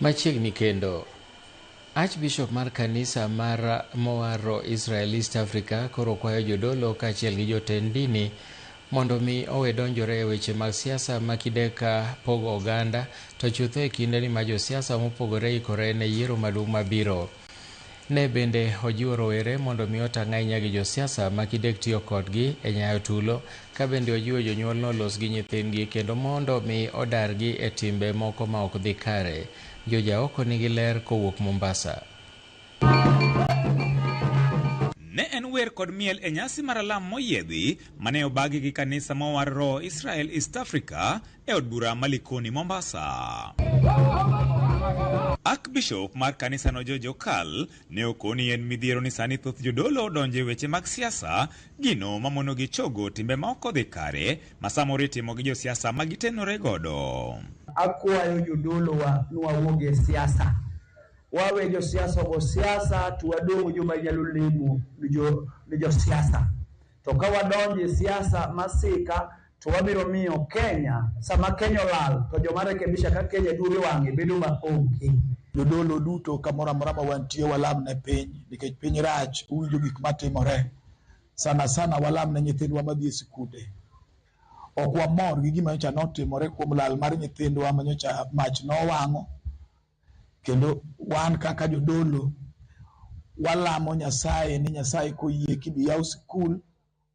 Machiegni kendo Archbishop mar kanisa mar Mowaro Israel East Africa koro kwayo jodolo kaachiel gi jotend dini mondo mi owe donjore e weche mag siasa makideka pogo oganda to chutho e kindeni ma josiasa mopogore ikore ne yiero maduong' mabiro. Ne bende ojiwo rowere mondo mi otang' ahinya gi josiasa makidek tiyo kodgi e nyayo tulo, ka bende ojiwo jonyuol nolos gi nyithindgi kendo mondo mi odargi e timbe moko ma ok dhi kare. Joja oko nigi ler kowuok Mombasa. Ne en wer kod miel e nyasi mar alam moyiedhi mane obagi gi kanisa Mowaro Israel East Africa e od bura Malikoni Mombasa. Archbishop mar kanisa no Jojo Kal ne okoni en midhiero ni sani thoth jodolo donje weche mag siasa, gino mamono gi chogo timbe ma ok odhi kare ma samoro itimo gi josiasa ma gitenore godo. Akwayo jodolo wa nwawuog e siasa. Wawe jo siasa go siasa tuwadong' joma nyalo lemo ni jo siasa. To ka wadonje siasa masika to wabiro miyo Kenya sama Kenya lal to joma rekebisha ka Kenya duoge wang'e bedo maonge. Jodolo duto kamoro amora ma wantie walam ne piny nikech piny rach, uwinjo gik matimore. Sana walam ne nyithindwa madhi e sikunde. Ok wamor gi gima nyocha notimore kuom lal mar nyithindwa ma nyocha mach nowang'o. Kendo wan kaka jodolo walamo Nyasaye ni Nyasaye koyie kibi yaw sikul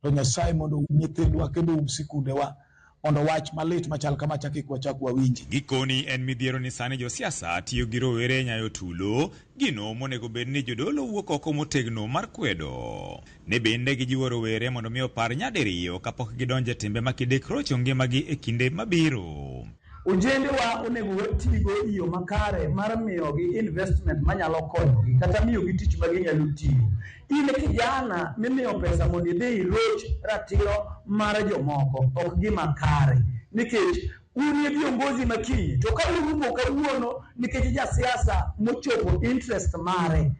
to Nyasaye mondo nyithindwa kendo sikundewa mondo wach malit machal kama chak wawinji. Gikoni en midhiero ni sani josiasa tiyo gi rowere nyayo tulo, gino monego bed ni jodolo wuok oko motegno mar kwedo. Ne bende gijiwo rowere mondo mi opar nyadiriyo kapok gidonje timbe makidek rocho ngimagi e kinde mabiro. Ojende wa onego watigo iyo makare mar miyo gi investment manyalo konyogi kata miyo gi tich ma ginyalo tiyo. Ile kijana mimiyo pesa mondo idhi iroch ratiro mar jomoko ok gima kare. Nikech unie viongozi makini to ka urumo kawuono nikech ja siasa mochopo interest mare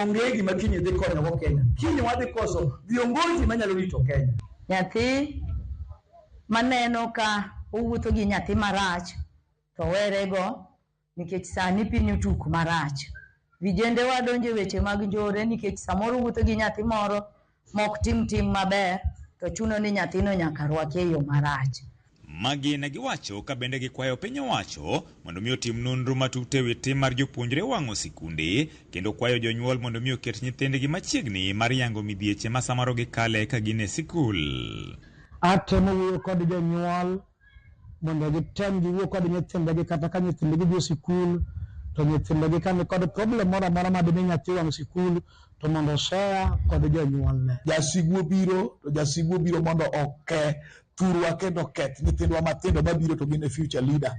onge gima kiny dhi konyogo Kenya. Kiny wadhi koso viongozi manyalo rito Kenya. Nyathi maneno ka owuotho gi nyathi marach to werego nikech sani piny otuk marach. Vijende wadonje weche mag njore nikech samoro wuotho gi nyathi moro mok tim maber to chuno ni nyathino nyaka rwaki e yo marach. Magi ne giwacho ka bende gikwayo piny owacho mondo mi otim nonro matut ewi tim mar jopuonjre wang'o sikunde kendo kwayo jonyuol mondo mi oket nyithindgi machiegni mar yango midhieche ma samoro gikale ka gin e sikul. Atemo wuoyo kod jonyuol mondo gitem giwuo kod nyithindegi kata ka nyithindegi dhi sikul to nyithindegi kani kod problem moro amora madimi nyathi wang' sikul to mondo share kod jonyuolne. Jasiguo biro mondo oke turwa kendo keth nyithindwa mathindo mabiro to gin e future leader.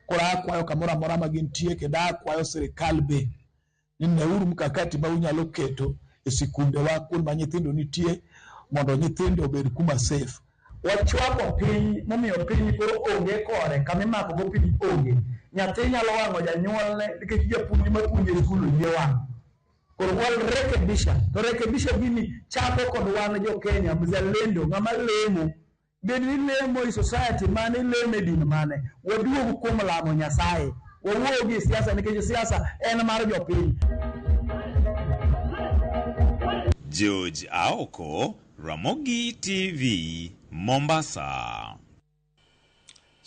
Koro akwayo kamoro amora ma gintie kendo akwayo sirikal be ni neuru mkakati ma unyalo keto e sikundewa kuonde ma nyithindo nitie mondo nyithindo obed kuma safe. Wachwako piny momiyo piny koro onge kore kama imako go piny onge. Nyathi nyalo wang'o janyuolne nikech japuonj mapuonjo e skul oyie wang'. Koro rekebisha gini chako kod wan jo Kenya mzalendo ng'ama lemo. Bed ni lemo i society mane leme din mane. Waduog kuom lamo Nyasaye. Wawuog gi siasa nikech siasa en mar jopiny. George Aoko, Ramogi TV, Mombasa.